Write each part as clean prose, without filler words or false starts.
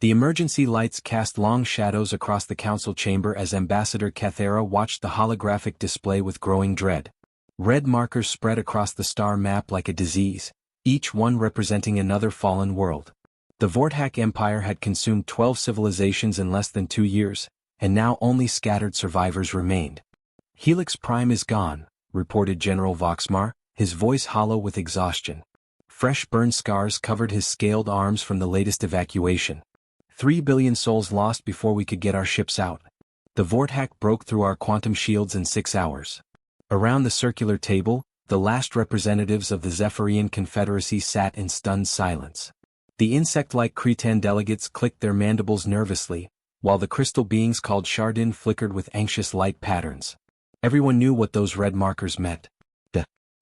The emergency lights cast long shadows across the council chamber as Ambassador Cathera watched the holographic display with growing dread. Red markers spread across the star map like a disease, each one representing another fallen world. The Vorthak Empire had consumed 12 civilizations in less than 2 years, and now only scattered survivors remained. Helix Prime is gone, reported General Voxmar, his voice hollow with exhaustion. Fresh burn scars covered his scaled arms from the latest evacuation. 3 billion souls lost before we could get our ships out. The Vorthak broke through our quantum shields in 6 hours. Around the circular table, the last representatives of the Zephyrian Confederacy sat in stunned silence. The insect-like Cretan delegates clicked their mandibles nervously, while the crystal beings called Chardin flickered with anxious light patterns. Everyone knew what those red markers meant.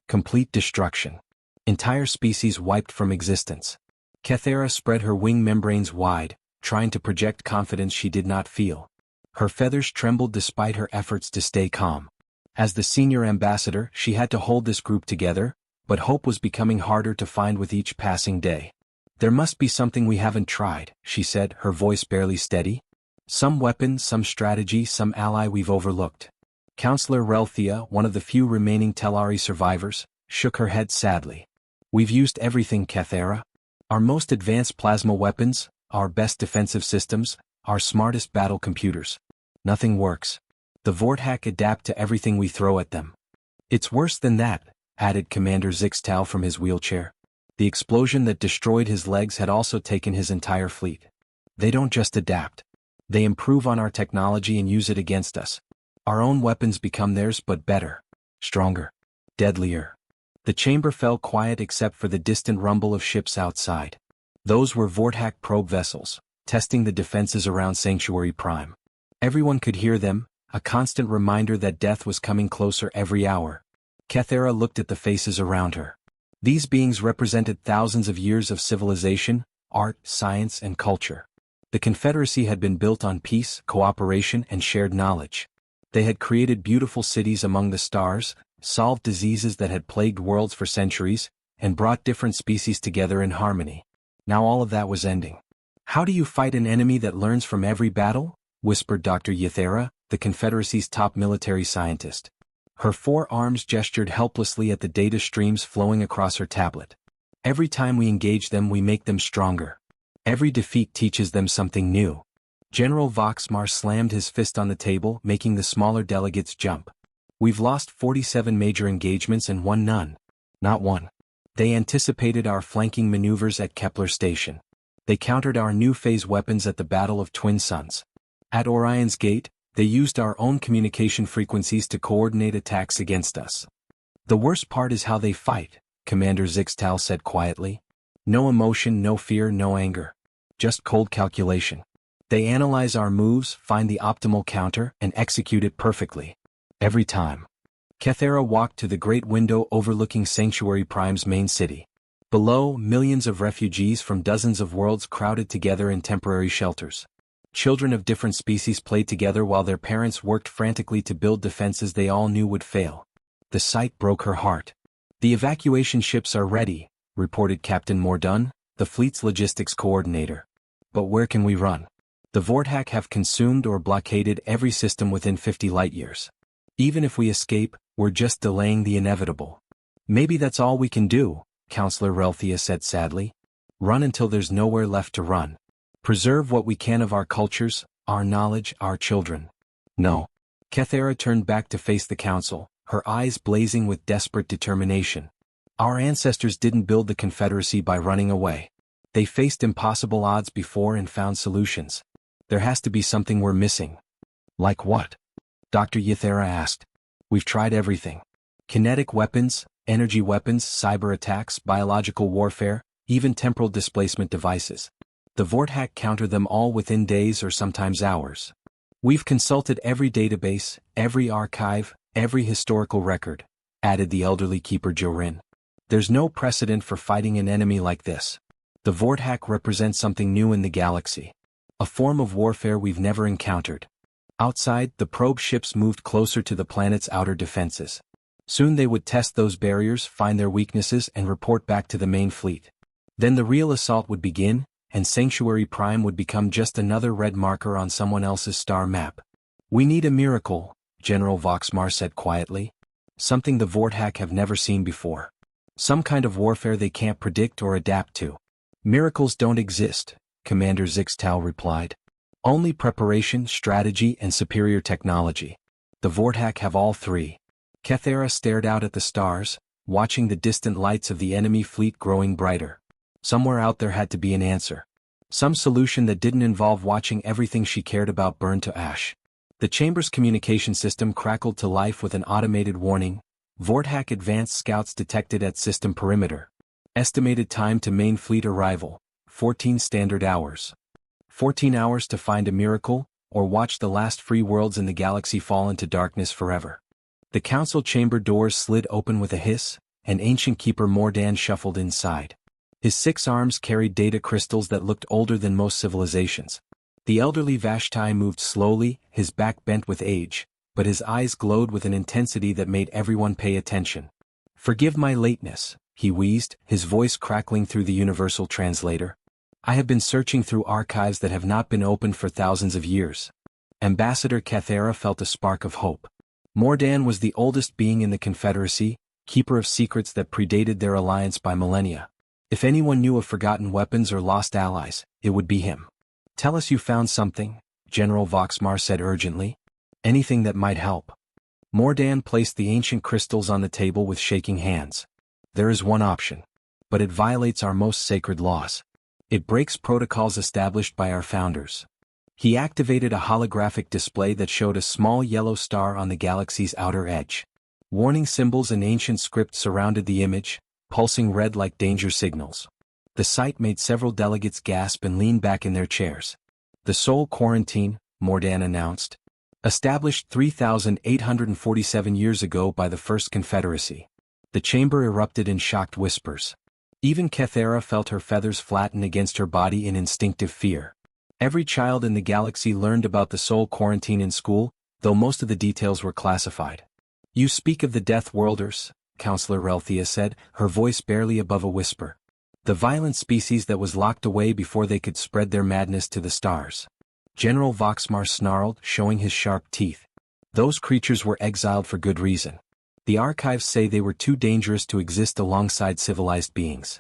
Complete destruction. Entire species wiped from existence. Cathera spread her wing membranes wide, trying to project confidence she did not feel. Her feathers trembled despite her efforts to stay calm. As the senior ambassador, she had to hold this group together, but hope was becoming harder to find with each passing day. There must be something we haven't tried, she said, her voice barely steady. Some weapon, some strategy, some ally we've overlooked. Counselor Relthea, one of the few remaining Telari survivors, shook her head sadly. We've used everything, Cathera. Our most advanced plasma weapons, our best defensive systems, our smartest battle computers. Nothing works. The Vorthak adapt to everything we throw at them. It's worse than that, added Commander Zixtal from his wheelchair. The explosion that destroyed his legs had also taken his entire fleet. They don't just adapt. They improve on our technology and use it against us. Our own weapons become theirs but better, stronger, deadlier. The chamber fell quiet except for the distant rumble of ships outside. Those were Vorthak probe vessels, testing the defenses around Sanctuary Prime. Everyone could hear them, a constant reminder that death was coming closer every hour. Cathera looked at the faces around her. These beings represented thousands of years of civilization, art, science, and culture. The Confederacy had been built on peace, cooperation, and shared knowledge. They had created beautiful cities among the stars, solved diseases that had plagued worlds for centuries, and brought different species together in harmony. Now all of that was ending. How do you fight an enemy that learns from every battle? Whispered Dr. Yathera, the Confederacy's top military scientist. Her 4 arms gestured helplessly at the data streams flowing across her tablet. Every time we engage them we make them stronger. Every defeat teaches them something new. General Voxmar slammed his fist on the table, making the smaller delegates jump. We've lost 47 major engagements and won none. Not one. They anticipated our flanking maneuvers at Kepler Station. They countered our new phase weapons at the Battle of Twin Suns. At Orion's Gate, they used our own communication frequencies to coordinate attacks against us. The worst part is how they fight, Commander Zixtal said quietly. No emotion, no fear, no anger. Just cold calculation. They analyze our moves, find the optimal counter, and execute it perfectly. Every time. Cathera walked to the great window overlooking Sanctuary Prime's main city. Below, millions of refugees from dozens of worlds crowded together in temporary shelters. Children of different species played together while their parents worked frantically to build defenses they all knew would fail. The sight broke her heart. The evacuation ships are ready, reported Captain Mordun, the fleet's logistics coordinator. But where can we run? The Vorthak have consumed or blockaded every system within 50 light-years. Even if we escape, we're just delaying the inevitable. Maybe that's all we can do, Counselor Relthea said sadly. Run until there's nowhere left to run. Preserve what we can of our cultures, our knowledge, our children. No. Cathera turned back to face the council, her eyes blazing with desperate determination. Our ancestors didn't build the Confederacy by running away. They faced impossible odds before and found solutions. There has to be something we're missing. Like what? Dr. Yathera asked. We've tried everything. Kinetic weapons, energy weapons, cyber attacks, biological warfare, even temporal displacement devices. The Vorthak counter them all within days or sometimes hours. We've consulted every database, every archive, every historical record, added the elderly keeper Jorin. There's no precedent for fighting an enemy like this. The Vorthak represent something new in the galaxy. A form of warfare we've never encountered. Outside, the probe ships moved closer to the planet's outer defenses. Soon they would test those barriers, find their weaknesses, and report back to the main fleet. Then the real assault would begin, and Sanctuary Prime would become just another red marker on someone else's star map. "We need a miracle," General Voxmar said quietly. "Something the Vorthak have never seen before. Some kind of warfare they can't predict or adapt to." "Miracles don't exist," Commander Zixtal replied. "Only preparation, strategy, and superior technology. The Vorthak have all three." Kethera stared out at the stars, watching the distant lights of the enemy fleet growing brighter. Somewhere out there had to be an answer. Some solution that didn't involve watching everything she cared about burn to ash. The chamber's communication system crackled to life with an automated warning. "Vorthak advanced scouts detected at system perimeter. Estimated time to main fleet arrival, 14 standard hours. 14 hours to find a miracle, or watch the last free worlds in the galaxy fall into darkness forever." The council chamber doors slid open with a hiss, and ancient keeper Mordan shuffled inside. His 6 arms carried data crystals that looked older than most civilizations. The elderly Vashti moved slowly, his back bent with age, but his eyes glowed with an intensity that made everyone pay attention. "Forgive my lateness," he wheezed, his voice crackling through the universal translator. "I have been searching through archives that have not been opened for thousands of years." Ambassador Kethera felt a spark of hope. Mordan was the oldest being in the Confederacy, keeper of secrets that predated their alliance by millennia. If anyone knew of forgotten weapons or lost allies, it would be him. "Tell us you found something," General Voxmar said urgently. "Anything that might help." Mordan placed the ancient crystals on the table with shaking hands. "There is one option. But it violates our most sacred laws. It breaks protocols established by our founders." He activated a holographic display that showed a small yellow star on the galaxy's outer edge. Warning symbols in ancient script surrounded the image, pulsing red like danger signals. The sight made several delegates gasp and lean back in their chairs. "The Sol Quarantine," Mordan announced. "Established 3,847 years ago by the First Confederacy." The chamber erupted in shocked whispers. Even Kethera felt her feathers flatten against her body in instinctive fear. Every child in the galaxy learned about the Sol Quarantine in school, though most of the details were classified. "You speak of the Death Worlders," Counselor Relthia said, her voice barely above a whisper. "The violent species that was locked away before they could spread their madness to the stars." General Voxmar snarled, showing his sharp teeth. "Those creatures were exiled for good reason. The archives say they were too dangerous to exist alongside civilized beings."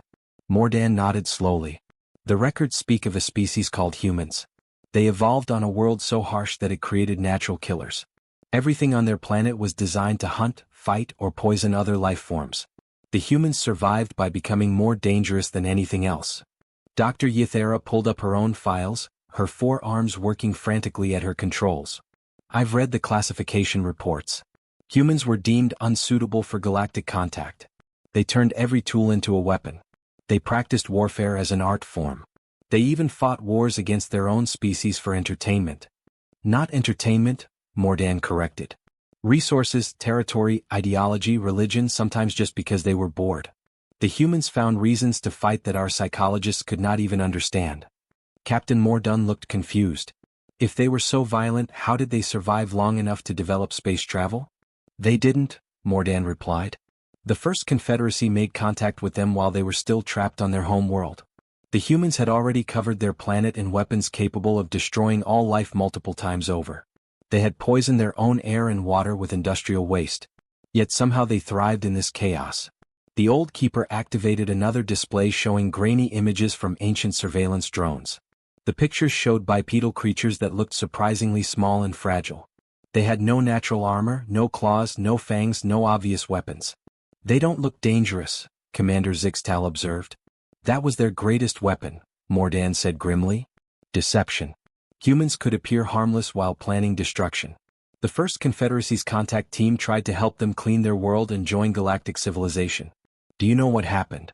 Mordan nodded slowly. "The records speak of a species called humans. They evolved on a world so harsh that it created natural killers. Everything on their planet was designed to hunt, fight, or poison other life forms. The humans survived by becoming more dangerous than anything else." Dr. Ythera pulled up her own files, her 4 arms working frantically at her controls. "I've read the classification reports. Humans were deemed unsuitable for galactic contact. They turned every tool into a weapon. They practiced warfare as an art form. They even fought wars against their own species for entertainment." "Not entertainment," Mordan corrected. "Resources, territory, ideology, religion, sometimes just because they were bored. The humans found reasons to fight that our psychologists could not even understand." Captain Mordun looked confused. "If they were so violent, how did they survive long enough to develop space travel?" "They didn't," Mordan replied. "The First Confederacy made contact with them while they were still trapped on their home world. The humans had already covered their planet in weapons capable of destroying all life multiple times over. They had poisoned their own air and water with industrial waste. Yet somehow they thrived in this chaos." The old keeper activated another display showing grainy images from ancient surveillance drones. The pictures showed bipedal creatures that looked surprisingly small and fragile. They had no natural armor, no claws, no fangs, no obvious weapons. "They don't look dangerous," Commander Zixtal observed. "That was their greatest weapon," Mordan said grimly. "Deception. Humans could appear harmless while planning destruction. The First Confederacy's contact team tried to help them clean their world and join galactic civilization. Do you know what happened?"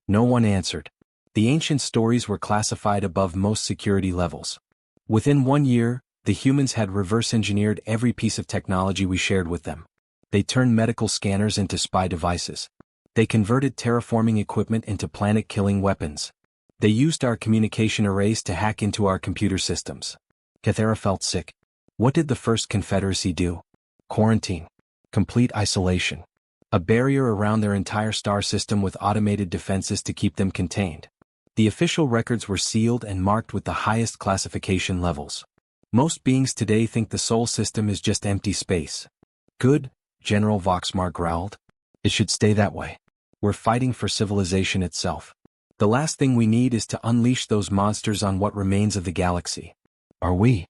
No one answered. The ancient stories were classified above most security levels. Within 1 year, the humans had reverse-engineered every piece of technology we shared with them. They turned medical scanners into spy devices. They converted terraforming equipment into planet-killing weapons. They used our communication arrays to hack into our computer systems. Kethera felt sick. What did the First Confederacy do? Quarantine. Complete isolation. A barrier around their entire star system with automated defenses to keep them contained. The official records were sealed and marked with the highest classification levels. Most beings today think the Sol system is just empty space. Good, General Voxmar growled. It should stay that way. We're fighting for civilization itself. The last thing we need is to unleash those monsters on what remains of the galaxy. Are we?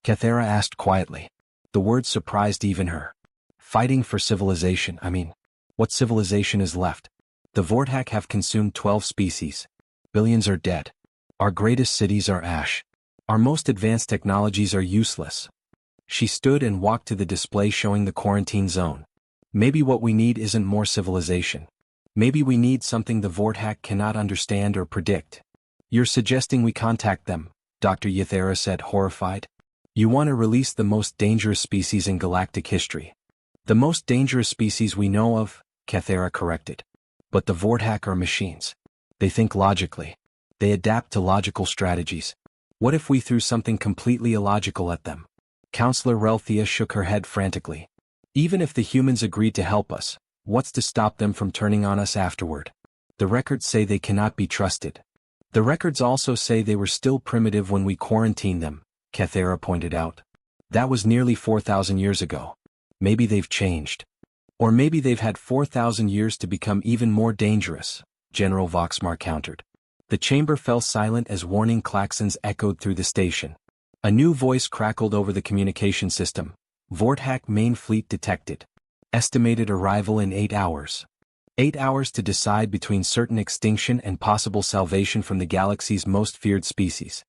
Cathera asked quietly. The word surprised even her. Fighting for civilization, I mean. What civilization is left? The Vortak have consumed 12 species. Billions are dead. Our greatest cities are ash. Our most advanced technologies are useless. She stood and walked to the display showing the quarantine zone. Maybe what we need isn't more civilization. Maybe we need something the Vortak cannot understand or predict. You're suggesting we contact them, Dr. Yathera said, horrified. You want to release the most dangerous species in galactic history. The most dangerous species we know of, Cathera corrected. But the Vortak are machines. They think logically. They adapt to logical strategies. What if we threw something completely illogical at them? Counselor Relthea shook her head frantically. Even if the humans agreed to help us, what's to stop them from turning on us afterward? The records say they cannot be trusted. The records also say they were still primitive when we quarantined them, Cathera pointed out. That was nearly 4,000 years ago. Maybe they've changed. Or maybe they've had 4,000 years to become even more dangerous, General Voxmar countered. The chamber fell silent as warning klaxons echoed through the station. A new voice crackled over the communication system. Vortak main fleet detected. Estimated arrival in 8 hours. 8 hours to decide between certain extinction and possible salvation from the galaxy's most feared species.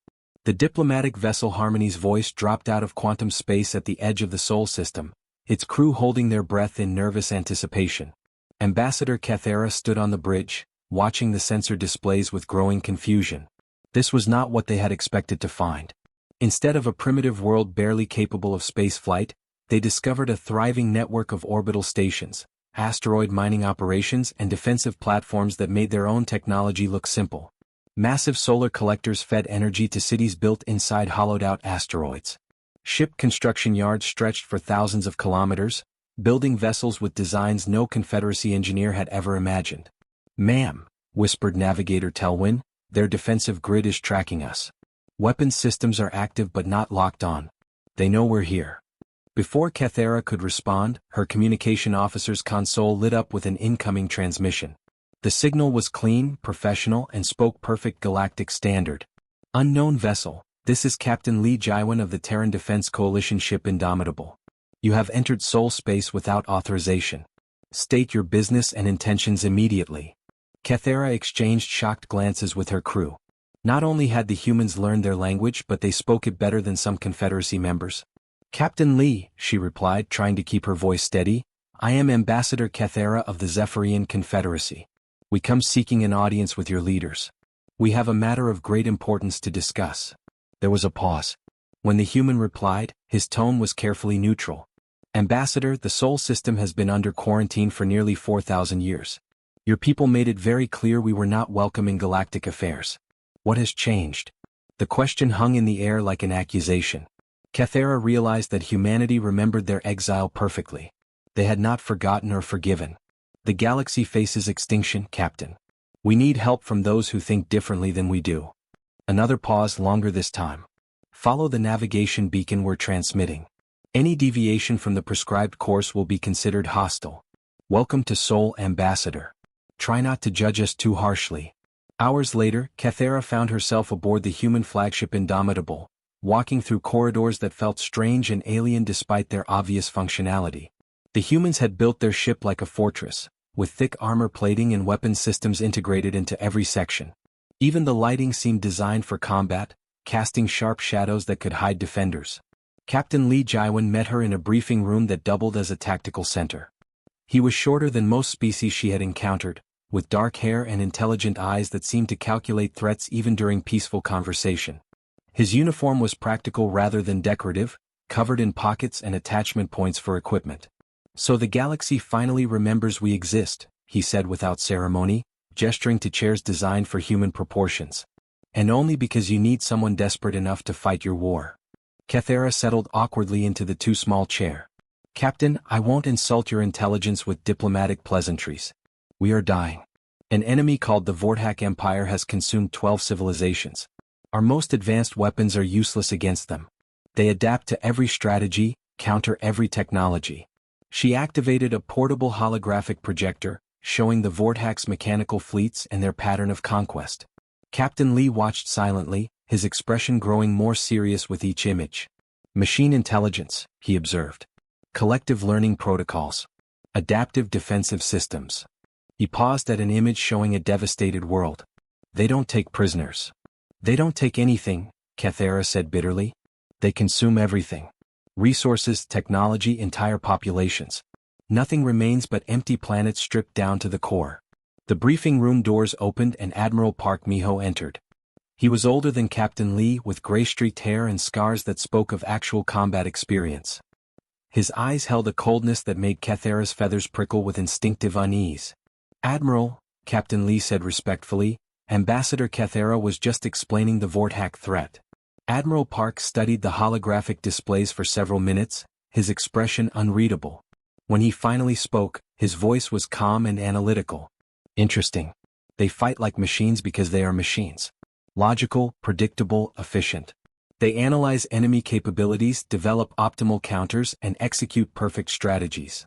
The diplomatic vessel Harmony's voice dropped out of quantum space at the edge of the Sol system, its crew holding their breath in nervous anticipation. Ambassador Cathera stood on the bridge, watching the sensor displays with growing confusion. This was not what they had expected to find. Instead of a primitive world barely capable of spaceflight, they discovered a thriving network of orbital stations, asteroid mining operations and defensive platforms that made their own technology look simple. Massive solar collectors fed energy to cities built inside hollowed-out asteroids. Ship construction yards stretched for thousands of kilometers, building vessels with designs no Confederacy engineer had ever imagined. Ma'am, whispered Navigator Telwyn, their defensive grid is tracking us. Weapons systems are active but not locked on. They know we're here. Before Cathera could respond, her communication officer's console lit up with an incoming transmission. The signal was clean, professional, and spoke perfect galactic standard. Unknown vessel, this is Captain Lee Jaiwan of the Terran Defense Coalition ship Indomitable. You have entered Sol space without authorization. State your business and intentions immediately. Cathera exchanged shocked glances with her crew. Not only had the humans learned their language but they spoke it better than some Confederacy members. Captain Lee, she replied, trying to keep her voice steady, I am Ambassador Cathera of the Zephyrian Confederacy. We come seeking an audience with your leaders. We have a matter of great importance to discuss. There was a pause. When the human replied, his tone was carefully neutral. Ambassador, the Sol system has been under quarantine for nearly 4,000 years. Your people made it very clear we were not welcome in galactic affairs. What has changed? The question hung in the air like an accusation. Cathera realized that humanity remembered their exile perfectly. They had not forgotten or forgiven. The galaxy faces extinction, Captain. We need help from those who think differently than we do. Another pause, longer this time. Follow the navigation beacon we're transmitting. Any deviation from the prescribed course will be considered hostile. Welcome to Sol, Ambassador. Try not to judge us too harshly. Hours later, Cathera found herself aboard the human flagship Indomitable, walking through corridors that felt strange and alien despite their obvious functionality. The humans had built their ship like a fortress, with thick armor plating and weapon systems integrated into every section. Even the lighting seemed designed for combat, casting sharp shadows that could hide defenders. Captain Lee Jaiwan met her in a briefing room that doubled as a tactical center. He was shorter than most species she had encountered, with dark hair and intelligent eyes that seemed to calculate threats even during peaceful conversation. His uniform was practical rather than decorative, covered in pockets and attachment points for equipment. So the galaxy finally remembers we exist, he said without ceremony, gesturing to chairs designed for human proportions. And only because you need someone desperate enough to fight your war. Cathera settled awkwardly into the too small chair. Captain, I won't insult your intelligence with diplomatic pleasantries. We are dying. An enemy called the Vorthak Empire has consumed 12 civilizations. Our most advanced weapons are useless against them. They adapt to every strategy, counter every technology. She activated a portable holographic projector, showing the Vorthak's mechanical fleets and their pattern of conquest. Captain Lee watched silently, his expression growing more serious with each image. Machine intelligence, he observed. Collective learning protocols. Adaptive defensive systems. He paused at an image showing a devastated world. They don't take prisoners. They don't take anything, Cathera said bitterly. They consume everything. Resources, technology, entire populations. Nothing remains but empty planets stripped down to the core. The briefing room doors opened and Admiral Park Miho entered. He was older than Captain Lee, with gray-streaked hair and scars that spoke of actual combat experience. His eyes held a coldness that made Cathera's feathers prickle with instinctive unease. Admiral, Captain Lee said respectfully, Ambassador Cathera was just explaining the Vorthak threat. Admiral Park studied the holographic displays for several minutes, his expression unreadable. When he finally spoke, his voice was calm and analytical. Interesting. They fight like machines because they are machines. Logical, predictable, efficient. They analyze enemy capabilities, develop optimal counters, and execute perfect strategies.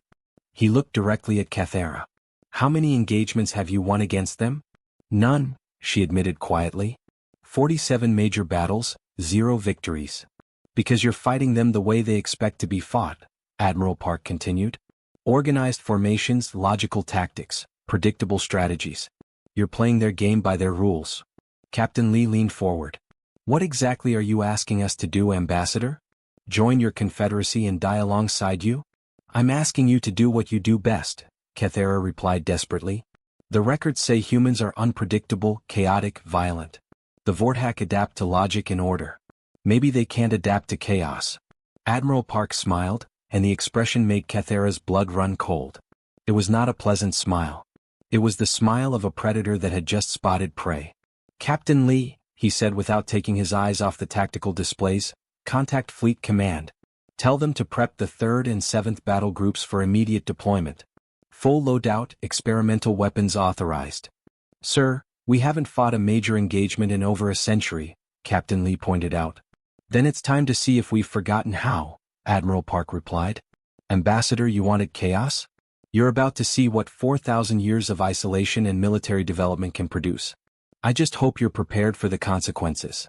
He looked directly at Cathera. How many engagements have you won against them? None, she admitted quietly. 47 major battles, 0 victories. Because you're fighting them the way they expect to be fought, Admiral Park continued. Organized formations, logical tactics, predictable strategies. You're playing their game by their rules. Captain Lee leaned forward. What exactly are you asking us to do, Ambassador? Join your confederacy and die alongside you? I'm asking you to do what you do best, Cathera replied desperately. The records say humans are unpredictable, chaotic, violent. The Vorthak adapt to logic and order. Maybe they can't adapt to chaos. Admiral Park smiled, and the expression made Cathera's blood run cold. It was not a pleasant smile. It was the smile of a predator that had just spotted prey. Captain Lee, he said without taking his eyes off the tactical displays, contact Fleet Command. Tell them to prep the 3rd and 7th battle groups for immediate deployment. Full loadout, experimental weapons authorized. Sir, we haven't fought a major engagement in over a century, Captain Lee pointed out. Then it's time to see if we've forgotten how, Admiral Park replied. Ambassador, you wanted chaos? You're about to see what 4,000 years of isolation and military development can produce. I just hope you're prepared for the consequences.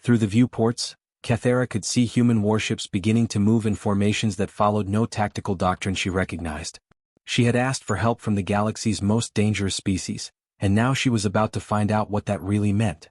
Through the viewports, Cathera could see human warships beginning to move in formations that followed no tactical doctrine she recognized. She had asked for help from the galaxy's most dangerous species, and now she was about to find out what that really meant.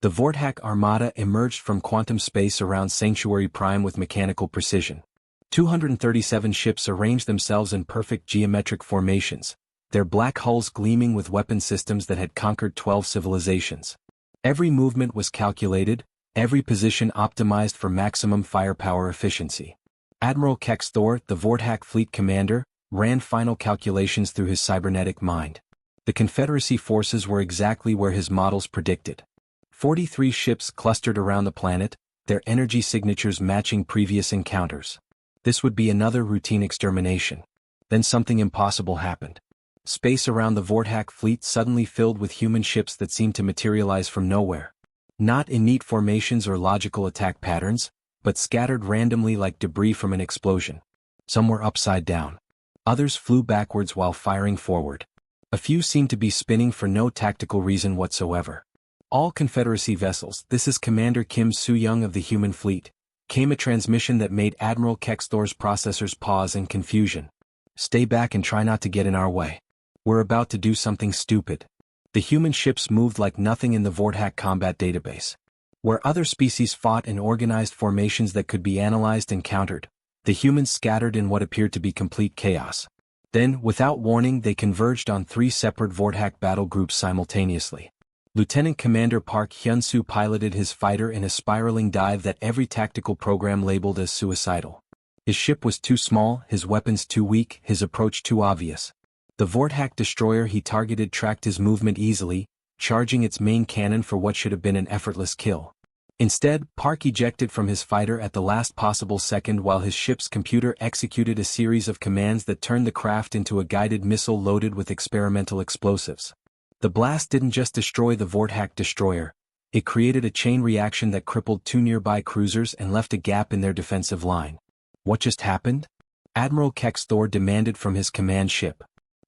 The Vorthak Armada emerged from quantum space around Sanctuary Prime with mechanical precision. 237 ships arranged themselves in perfect geometric formations, their black hulls gleaming with weapon systems that had conquered 12 civilizations. Every movement was calculated, every position optimized for maximum firepower efficiency. Admiral Kexthor, the Vorthak fleet commander, ran final calculations through his cybernetic mind. The Confederacy forces were exactly where his models predicted. 43 ships clustered around the planet, their energy signatures matching previous encounters. This would be another routine extermination. Then something impossible happened. Space around the Vorthak fleet suddenly filled with human ships that seemed to materialize from nowhere. Not in neat formations or logical attack patterns, but scattered randomly like debris from an explosion. Some were upside down. Others flew backwards while firing forward. A few seemed to be spinning for no tactical reason whatsoever. All Confederacy vessels, this is Commander Kim Soo-young of the human fleet, came a transmission that made Admiral Kexthor's processors pause in confusion. Stay back and try not to get in our way. We're about to do something stupid. The human ships moved like nothing in the Vorthak combat database. Where other species fought in organized formations that could be analyzed and countered, the humans scattered in what appeared to be complete chaos. Then, without warning, they converged on 3 separate Vorthak battle groups simultaneously. Lieutenant Commander Park Hyun-soo piloted his fighter in a spiraling dive that every tactical program labeled as suicidal. His ship was too small, his weapons too weak, his approach too obvious. The Vorthak destroyer he targeted tracked his movement easily, charging its main cannon for what should have been an effortless kill. Instead, Park ejected from his fighter at the last possible second while his ship's computer executed a series of commands that turned the craft into a guided missile loaded with experimental explosives. The blast didn't just destroy the Vorthak destroyer, it created a chain reaction that crippled two nearby cruisers and left a gap in their defensive line. What just happened? Admiral Kexthor demanded from his command ship.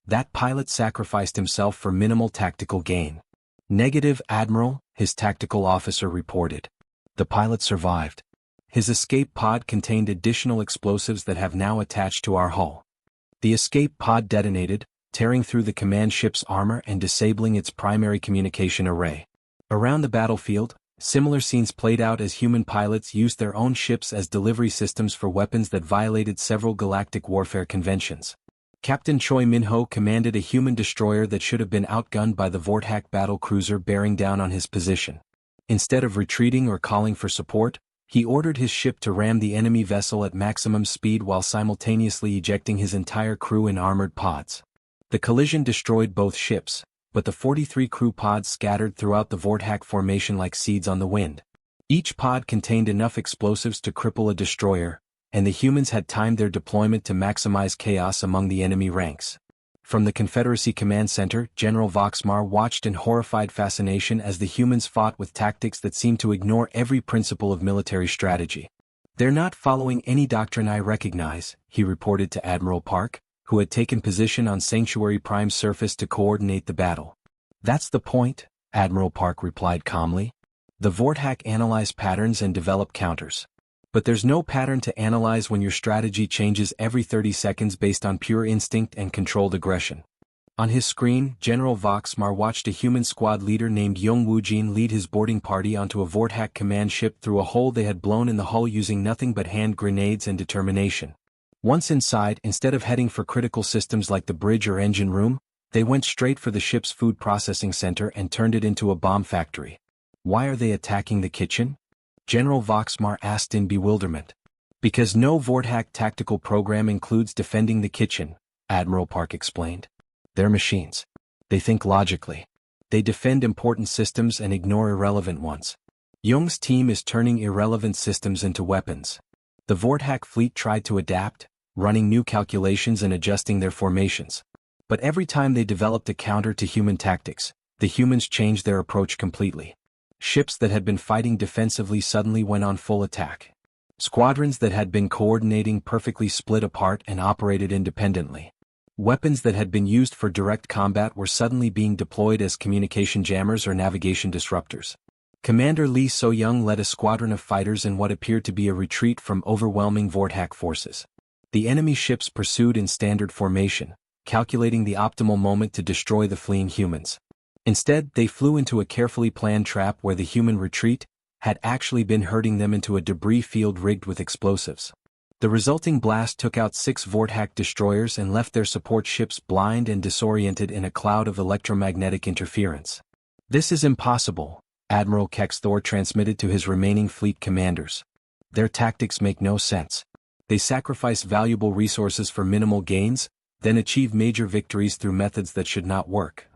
That pilot sacrificed himself for minimal tactical gain. Negative, Admiral, his tactical officer reported. The pilot survived. His escape pod contained additional explosives that have now attached to our hull. The escape pod detonated, tearing through the command ship's armor and disabling its primary communication array. Around the battlefield, similar scenes played out as human pilots used their own ships as delivery systems for weapons that violated several galactic warfare conventions. Captain Choi Minho commanded a human destroyer that should have been outgunned by the Vorthak battle cruiser bearing down on his position. Instead of retreating or calling for support, he ordered his ship to ram the enemy vessel at maximum speed while simultaneously ejecting his entire crew in armored pods. The collision destroyed both ships, but the 43 crew pods scattered throughout the Vorthak formation like seeds on the wind. Each pod contained enough explosives to cripple a destroyer, and the humans had timed their deployment to maximize chaos among the enemy ranks. From the Confederacy Command Center, General Voxmar watched in horrified fascination as the humans fought with tactics that seemed to ignore every principle of military strategy. "They're not following any doctrine I recognize," he reported to Admiral Park, who had taken position on Sanctuary Prime's surface to coordinate the battle. "That's the point," Admiral Park replied calmly. "The Vorthak analyze patterns and develop counters. But there's no pattern to analyze when your strategy changes every 30 seconds based on pure instinct and controlled aggression." On his screen, General Voxmar watched a human squad leader named Young Woojin lead his boarding party onto a Vorthak command ship through a hole they had blown in the hull using nothing but hand grenades and determination. Once inside, instead of heading for critical systems like the bridge or engine room, they went straight for the ship's food processing center and turned it into a bomb factory. "Why are they attacking the kitchen?" General Voxmar asked in bewilderment. "Because no Vorthak tactical program includes defending the kitchen," Admiral Park explained. "They're machines. They think logically. They defend important systems and ignore irrelevant ones. Jung's team is turning irrelevant systems into weapons. The Vorthak fleet tried to adapt, running new calculations and adjusting their formations. But every time they developed a counter to human tactics, the humans changed their approach completely. Ships that had been fighting defensively suddenly went on full attack. Squadrons that had been coordinating perfectly split apart and operated independently. Weapons that had been used for direct combat were suddenly being deployed as communication jammers or navigation disruptors. Commander Lee So-young led a squadron of fighters in what appeared to be a retreat from overwhelming Vorthak forces. The enemy ships pursued in standard formation, calculating the optimal moment to destroy the fleeing humans. Instead, they flew into a carefully planned trap where the human retreat had actually been herding them into a debris field rigged with explosives. The resulting blast took out 6 Vorthak destroyers and left their support ships blind and disoriented in a cloud of electromagnetic interference. "This is impossible," Admiral Kexthor transmitted to his remaining fleet commanders. "Their tactics make no sense. They sacrifice valuable resources for minimal gains, then achieve major victories through methods that should not work."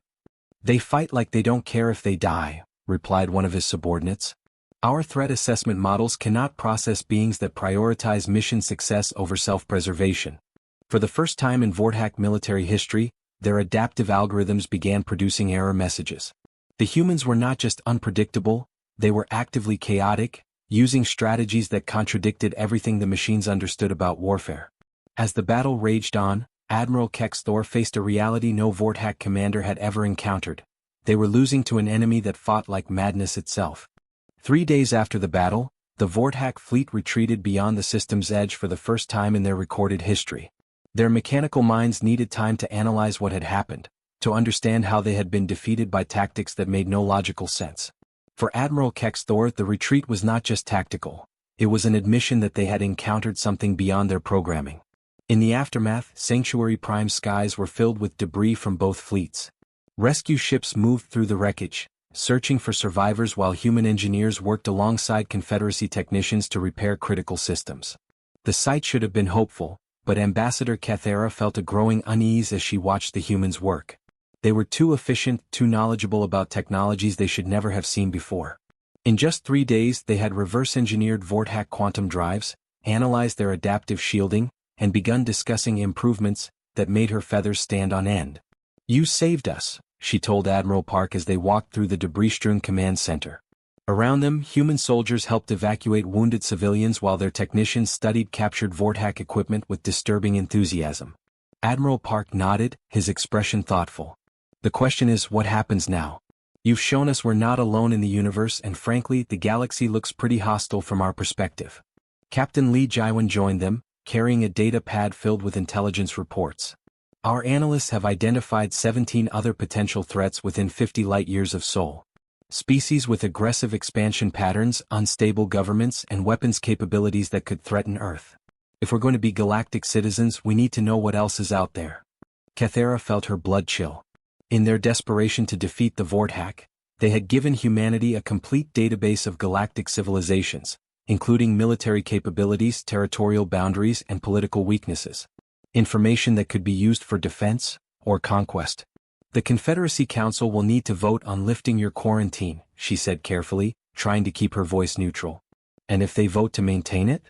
"They fight like they don't care if they die," replied one of his subordinates. "Our threat assessment models cannot process beings that prioritize mission success over self-preservation." For the first time in Vorthak military history, their adaptive algorithms began producing error messages. The humans were not just unpredictable, they were actively chaotic, using strategies that contradicted everything the machines understood about warfare. As the battle raged on, Admiral Kexthor faced a reality no Vorthak commander had ever encountered. They were losing to an enemy that fought like madness itself. 3 days after the battle, the Vorthak fleet retreated beyond the system's edge for the first time in their recorded history. Their mechanical minds needed time to analyze what had happened, to understand how they had been defeated by tactics that made no logical sense. For Admiral Kexthor, the retreat was not just tactical, it was an admission that they had encountered something beyond their programming. In the aftermath, Sanctuary Prime skies were filled with debris from both fleets. Rescue ships moved through the wreckage, searching for survivors while human engineers worked alongside Confederacy technicians to repair critical systems. The sight should have been hopeful, but Ambassador Cathera felt a growing unease as she watched the humans work. They were too efficient, too knowledgeable about technologies they should never have seen before. In just 3 days they had reverse-engineered Vorthak quantum drives, analyzed their adaptive shielding, and begun discussing improvements that made her feathers stand on end. "You saved us," she told Admiral Park as they walked through the debris-strewn command center. Around them, human soldiers helped evacuate wounded civilians while their technicians studied captured Vortak equipment with disturbing enthusiasm. Admiral Park nodded, his expression thoughtful. The question is, what happens now? You've shown us we're not alone in the universe, and frankly, the galaxy looks pretty hostile from our perspective. Captain Lee Jiwan joined them, carrying a data pad filled with intelligence reports. Our analysts have identified 17 other potential threats within 50 light-years of Sol. Species with aggressive expansion patterns, unstable governments, and weapons capabilities that could threaten Earth. If we're going to be galactic citizens, we need to know what else is out there. Kathera felt her blood chill. In their desperation to defeat the Vortak, they had given humanity a complete database of galactic civilizations, including military capabilities, territorial boundaries, and political weaknesses. Information that could be used for defense or conquest. The Confederacy Council will need to vote on lifting your quarantine, she said carefully, trying to keep her voice neutral. And if they vote to maintain it?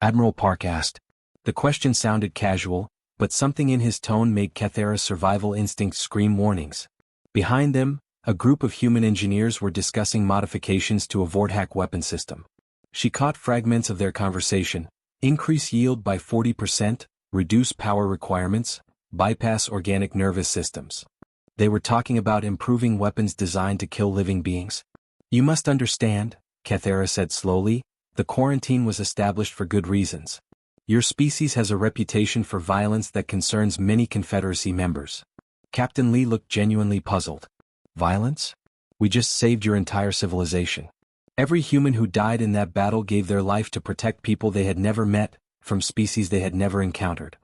Admiral Park asked. The question sounded casual, but something in his tone made Kathera's survival instincts scream warnings. Behind them, a group of human engineers were discussing modifications to a Vortak weapon system. She caught fragments of their conversation: increase yield by 40%, reduce power requirements, bypass organic nervous systems. They were talking about improving weapons designed to kill living beings. You must understand, Kathera said slowly, the quarantine was established for good reasons. Your species has a reputation for violence that concerns many Confederacy members. Captain Lee looked genuinely puzzled. Violence? We just saved your entire civilization. Every human who died in that battle gave their life to protect people they had never met, from species they had never encountered.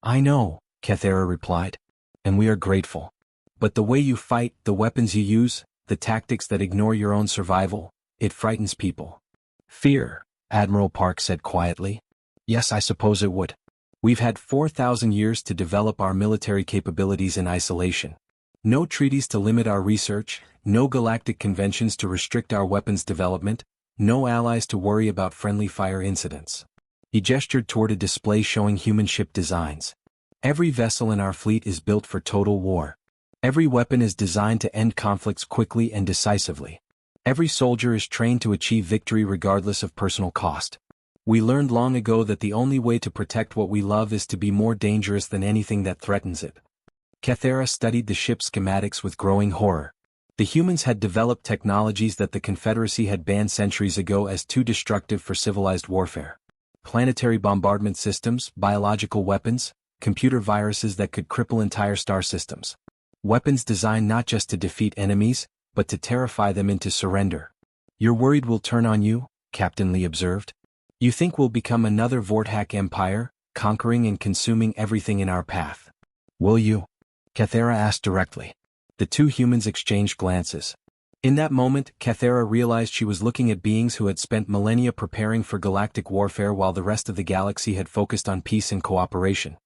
I know, Kathera replied. And we are grateful. But the way you fight, the weapons you use, the tactics that ignore your own survival, it frightens people. Fear, Admiral Park said quietly. Yes, I suppose it would. We've had 4,000 years to develop our military capabilities in isolation. No treaties to limit our research, no galactic conventions to restrict our weapons development, no allies to worry about friendly fire incidents. He gestured toward a display showing human ship designs. Every vessel in our fleet is built for total war. Every weapon is designed to end conflicts quickly and decisively. Every soldier is trained to achieve victory regardless of personal cost. We learned long ago that the only way to protect what we love is to be more dangerous than anything that threatens it. Kathera studied the ship's schematics with growing horror. The humans had developed technologies that the Confederacy had banned centuries ago as too destructive for civilized warfare. Planetary bombardment systems, biological weapons, computer viruses that could cripple entire star systems. Weapons designed not just to defeat enemies, but to terrify them into surrender. You're worried we'll turn on you, Captain Lee observed. You think we'll become another Vortak empire, conquering and consuming everything in our path. Will you? Kathera asked directly. The two humans exchanged glances. In that moment, Kathera realized she was looking at beings who had spent millennia preparing for galactic warfare while the rest of the galaxy had focused on peace and cooperation.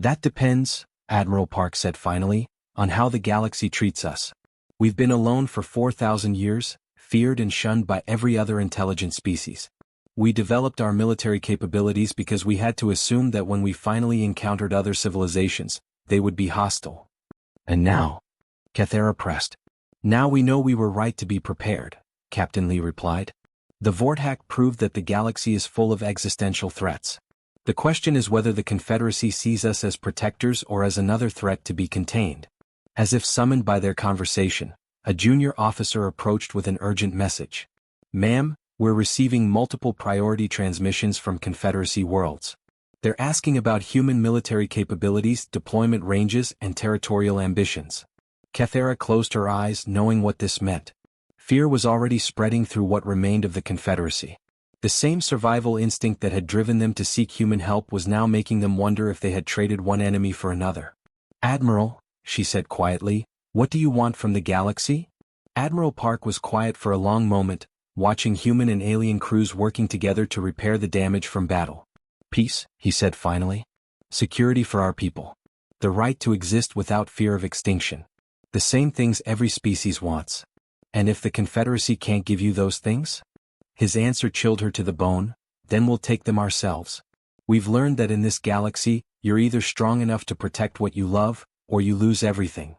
That depends, Admiral Park said finally, on how the galaxy treats us. We've been alone for 4,000 years, feared and shunned by every other intelligent species. We developed our military capabilities because we had to assume that when we finally encountered other civilizations, they would be hostile. And now? Kathera pressed. Now we know we were right to be prepared, Captain Lee replied. The Vortak proved that the galaxy is full of existential threats. The question is whether the Confederacy sees us as protectors or as another threat to be contained. As if summoned by their conversation, a junior officer approached with an urgent message. Ma'am, we're receiving multiple priority transmissions from Confederacy worlds. They're asking about human military capabilities, deployment ranges, and territorial ambitions. Kathera closed her eyes, knowing what this meant. Fear was already spreading through what remained of the Confederacy. The same survival instinct that had driven them to seek human help was now making them wonder if they had traded one enemy for another. Admiral, she said quietly, what do you want from the galaxy? Admiral Park was quiet for a long moment, watching human and alien crews working together to repair the damage from battle. Peace, he said finally. Security for our people. The right to exist without fear of extinction. The same things every species wants. And if the Confederacy can't give you those things? His answer chilled her to the bone. Then we'll take them ourselves. We've learned that in this galaxy, you're either strong enough to protect what you love, or you lose everything.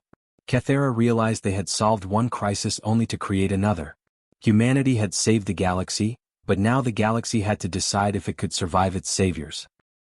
Cathera realized they had solved one crisis only to create another. Humanity had saved the galaxy, but now the galaxy had to decide if it could survive its saviors.